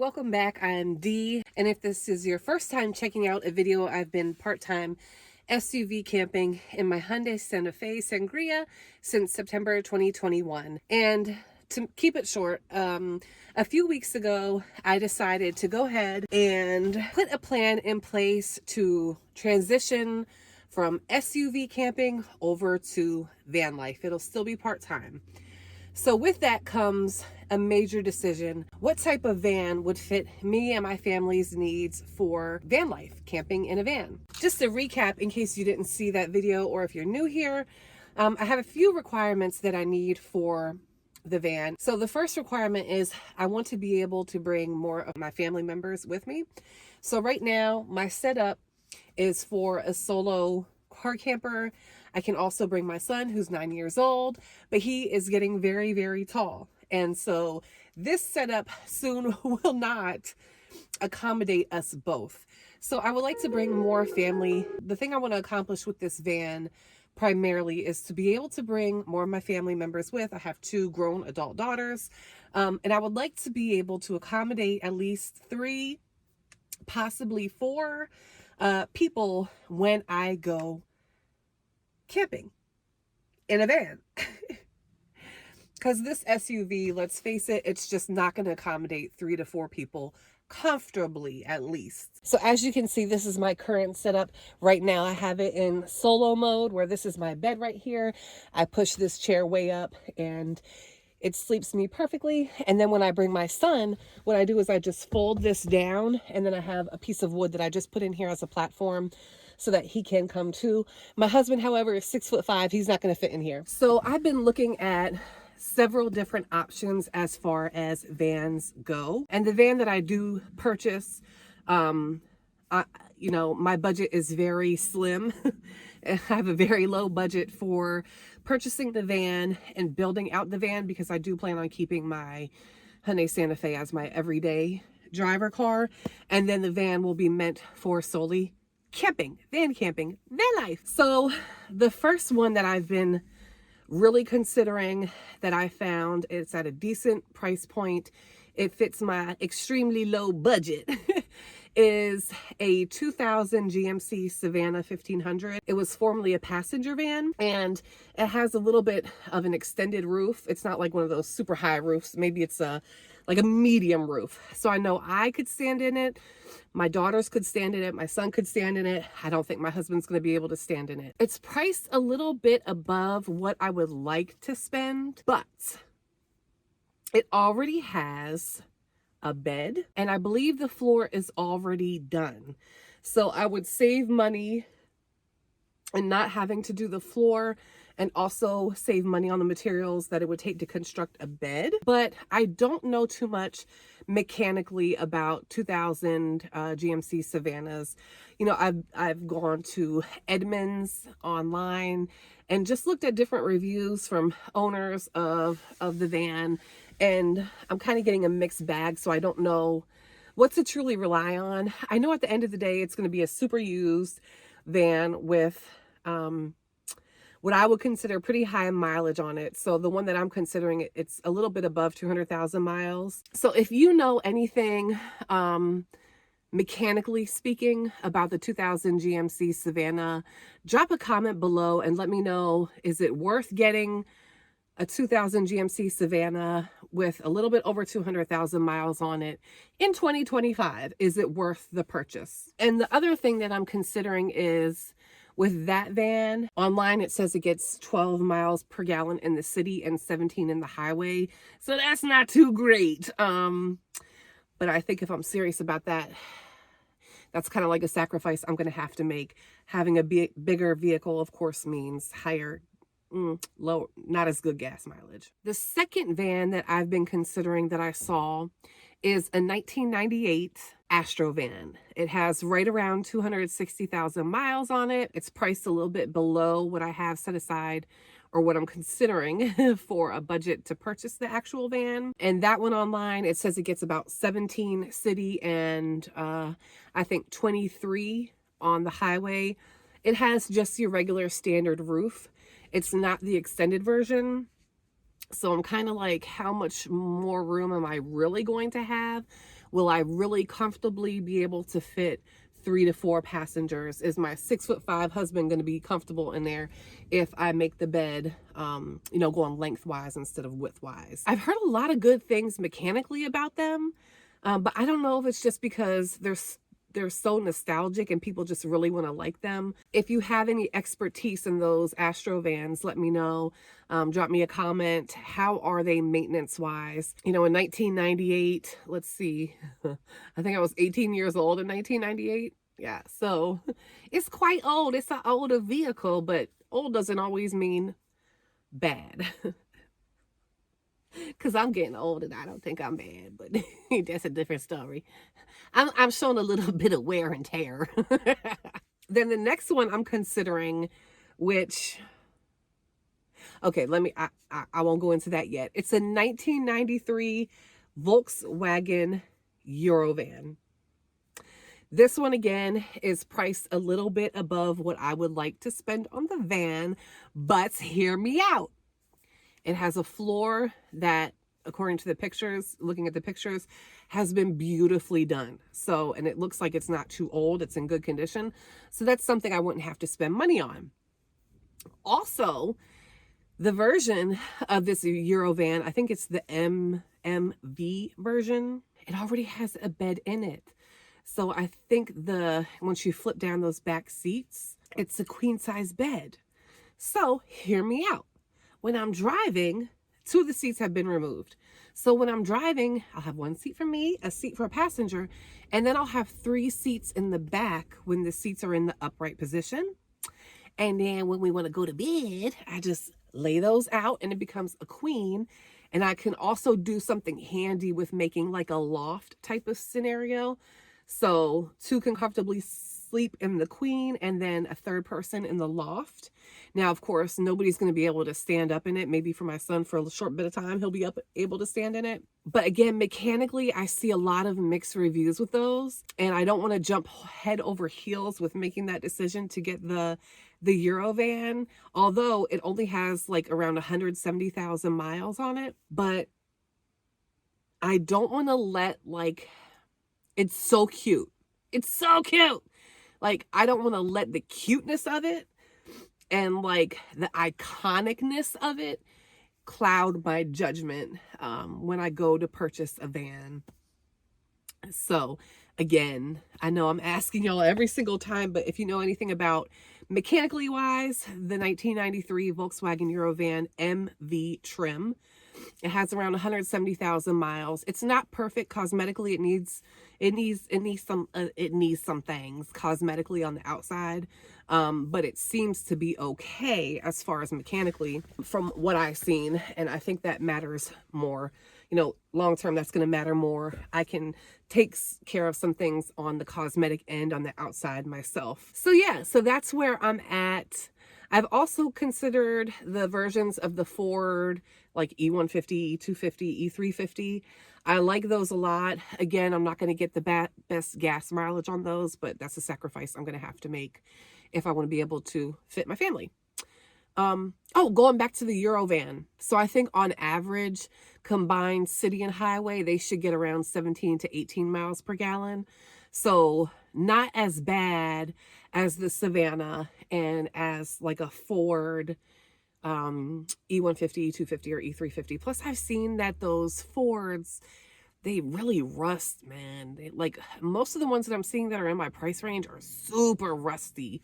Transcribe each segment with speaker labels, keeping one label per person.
Speaker 1: welcome back. I'm Dee, and if this is your first time checking out a video, I've been part-time SUV camping in my Hyundai Santa Fe Sangria since September 2021. And to keep it short, a few weeks ago, I decided to go ahead and put a plan in place to transition from SUV camping over to van life. It'll still be part-time. So with that comes a major decision. What type of van would fit me and my family's needs for van life, camping in a van? Just to recap, in case you didn't see that video or if you're new here, I have a few requirements that I need for the van. So the first requirement is I want to be able to bring more of my family members with me. So right now, my setup is for a solo car camper. I can also bring my son, who's 9 years old, but he is getting very, very tall. And so this setup soon will not accommodate us both. So I would like to bring more family. The thing I want to accomplish with this van primarily is to be able to bring more of my family members with. I have 2 grown adult daughters, and I would like to be able to accommodate at least 3, possibly 4 people when I go camping in a van. Because this SUV, let's face it, it's just not going to accommodate 3 to 4 people comfortably, at least. So as you can see, this is my current setup. Right now I have it in solo mode, where this is my bed right here. I push this chair way up and it sleeps me perfectly. And then when I bring my son, what I do is I just fold this down, and then I have a piece of wood that I just put in here as a platform so that he can come too. My husband, however, is 6'5". He's not going to fit in here. So I've been looking at several different options as far as vans go. And the van that I do purchase, my budget is very slim. I have a very low budget for purchasing the van and building out the van, because I do plan on keeping my Hyundai Santa Fe as my everyday driver car. And then the van will be meant for solely camping, van life. So the first one that I've been really considering, that I found, it's at a decent price point, it fits my extremely low budget, is a 2000 GMC Savannah 1500. It was formerly a passenger van, and it has a little bit of an extended roof. It's not like one of those super high roofs. Maybe it's like a medium roof. So I know I could stand in it. My daughters could stand in it. My son could stand in it. I don't think my husband's going to be able to stand in it. It's priced a little bit above what I would like to spend, but it already has a bed, and I believe the floor is already done. So I would save money and not having to do the floor, and also save money on the materials that it would take to construct a bed. But I don't know too much mechanically about 2000 GMC Savannahs. You know, I've gone to Edmunds online and just looked at different reviews from owners of the van, and I'm kind of getting a mixed bag, so I don't know what to truly rely on. I know at the end of the day, it's going to be a super used van with what I would consider pretty high mileage on it. So the one that I'm considering, it's a little bit above 200,000 miles. So if you know anything, mechanically speaking, about the 2000 GMC Savannah, drop a comment below and let me know, is it worth getting a 2000 GMC Savannah with a little bit over 200,000 miles on it in 2025? Is it worth the purchase? And the other thing that I'm considering is, with that van, online it says it gets 12 miles per gallon in the city and 17 in the highway. So that's not too great. But I think if I'm serious about that, that's kind of like a sacrifice I'm going to have to make. Having a bigger vehicle, of course, means higher, low, not as good gas mileage. The second van that I've been considering that I saw is a 1998 Astro van. It has right around 260,000 miles on it. It's priced a little bit below what I have set aside, or what I'm considering for a budget to purchase the actual van. And that one online, it says it gets about 17 city and I think 23 on the highway. It has just your regular standard roof. It's not the extended version. So I'm kind of like, how much more room am I really going to have Will I really comfortably be able to fit 3 to 4 passengers? Is my 6'5" husband going to be comfortable in there if I make the bed, going lengthwise instead of widthwise? I've heard a lot of good things mechanically about them, but I don't know if it's just because they're so nostalgic and people just really want to like them. If you have any expertise in those Astro vans, let me know. Drop me a comment. How are they maintenance wise? In 1998, let's see, I think I was 18 years old in 1998. Yeah, so it's quite old. It's an older vehicle, but old doesn't always mean bad. Because I'm getting old and I don't think I'm bad, but that's a different story. I'm showing a little bit of wear and tear. Then the next one I'm considering, which, okay, I won't go into that yet. It's a 1993 Volkswagen Eurovan. This one, again, is priced a little bit above what I would like to spend on the van, but hear me out. It has a floor that, according to the pictures, looking at the pictures, has been beautifully done. So, and it looks like it's not too old. It's in good condition. So that's something I wouldn't have to spend money on. Also, the version of this Eurovan, I think it's the MMV version, it already has a bed in it. So I think once you flip down those back seats, it's a queen size bed. So hear me out. When I'm driving, 2 of the seats have been removed. So when I'm driving, I'll have 1 seat for me, a seat for a passenger, and then I'll have 3 seats in the back when the seats are in the upright position. And then when we want to go to bed, I just lay those out and it becomes a queen. And I can also do something handy with making like a loft type of scenario. So 2 can comfortably sleep in the queen and then a 3rd person in the loft. Now, of course, nobody's going to be able to stand up in it. Maybe for my son for a short bit of time, he'll be able to stand in it. But again, mechanically, I see a lot of mixed reviews with those. And I don't want to jump head over heels with making that decision to get the Eurovan, although it only has like around 170,000 miles on it. But I don't want to it's so cute. It's so cute. Like, I don't want to let the cuteness of it and like the iconicness of it cloud my judgment when I go to purchase a van. So again, I know I'm asking y'all every single time, but if you know anything about mechanically wise, the 1993 Volkswagen Eurovan MV trim, it has around 170,000 miles. It's not perfect cosmetically. It needs some things cosmetically on the outside. But it seems to be okay as far as mechanically from what I've seen. And I think that matters more. Long term, that's going to matter more. I can take care of some things on the cosmetic end on the outside myself. So yeah, so that's where I'm at. I've also considered the versions of the Ford, like E150, E250, E350. I like those a lot. Again, I'm not going to get the best gas mileage on those, but that's a sacrifice I'm going to have to make if I want to be able to fit my family. Going back to the Eurovan. So I think on average, combined city and highway, they should get around 17 to 18 miles per gallon. So not as bad as the Savannah and as like a Ford E150, E250, or E350. Plus, I've seen that those Fords, they really rust, man. Most of the ones that I'm seeing that are in my price range are super rusty.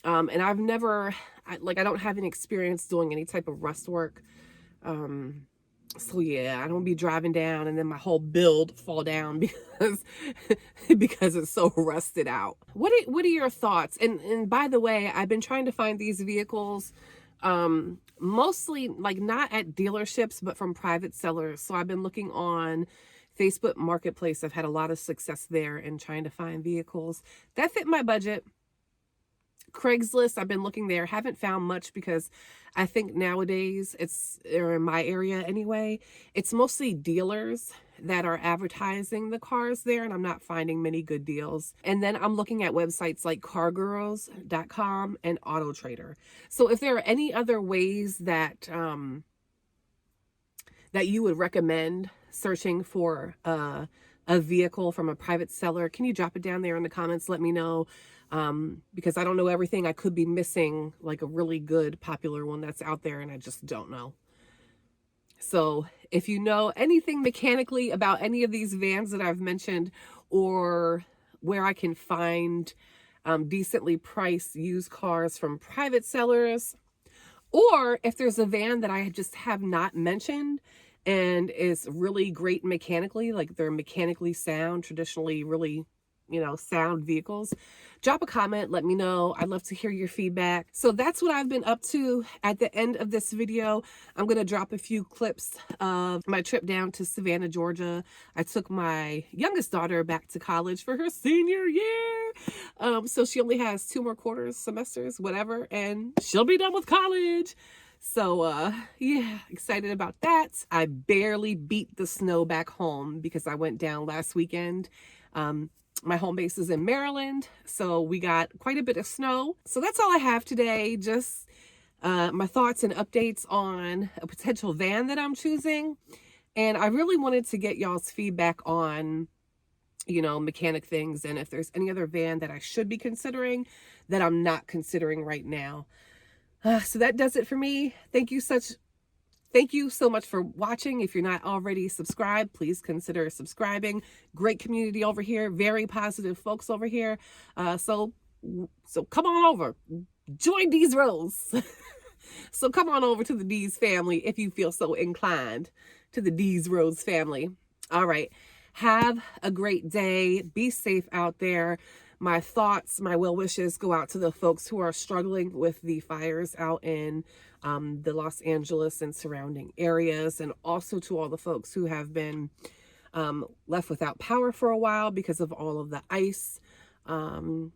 Speaker 1: And I've never, I don't have any experience doing any type of rust work. So yeah, I don't be driving down and then my whole build fall down because it's so rusted out. What are your thoughts? And by the way, I've been trying to find these vehicles, mostly not at dealerships, but from private sellers. So I've been looking on Facebook Marketplace. I've had a lot of success there in trying to find vehicles that fit my budget. Craigslist, I've been looking there, haven't found much because I think nowadays or in my area anyway, it's mostly dealers that are advertising the cars there, and I'm not finding many good deals. And then I'm looking at websites like cargirls.com and AutoTrader. So if there are any other ways that that you would recommend searching for a a vehicle from a private seller, can you drop it down there in the comments? Let me know, because I don't know everything. I could be missing like a really good popular one that's out there and I just don't know. So if you know anything mechanically about any of these vans that I've mentioned, or where I can find decently priced used cars from private sellers, or if there's a van that I just have not mentioned and is really great mechanically, like they're mechanically sound, traditionally really, sound vehicles, drop a comment, let me know. I'd love to hear your feedback. So that's what I've been up to. At the end of this video, I'm going to drop a few clips of my trip down to Savannah, Georgia. I took my youngest daughter back to college for her senior year. So she only has 2 more semesters, whatever, and she'll be done with college. So, yeah, excited about that. I barely beat the snow back home because I went down last weekend. My home base is in Maryland, so we got quite a bit of snow. So that's all I have today. Just my thoughts and updates on a potential van that I'm choosing. And I really wanted to get y'all's feedback on, mechanic things, and if there's any other van that I should be considering that I'm not considering right now. So that does it for me. Thank you so much for watching. If you're not already subscribed, please consider subscribing. Great community over here, very positive folks over here. So come on over, join these rows. So come on over to the D's family if you feel so inclined, to the D's Rose family. All right, have a great day. Be safe out there. My thoughts, my well wishes go out to the folks who are struggling with the fires out in the Los Angeles and surrounding areas, and also to all the folks who have been left without power for a while because of all of the ice and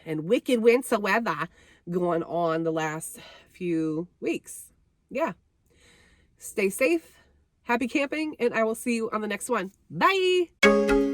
Speaker 1: wicked winter weather going on the last few weeks. Yeah. Stay safe. Happy camping, and I will see you on the next one. Bye.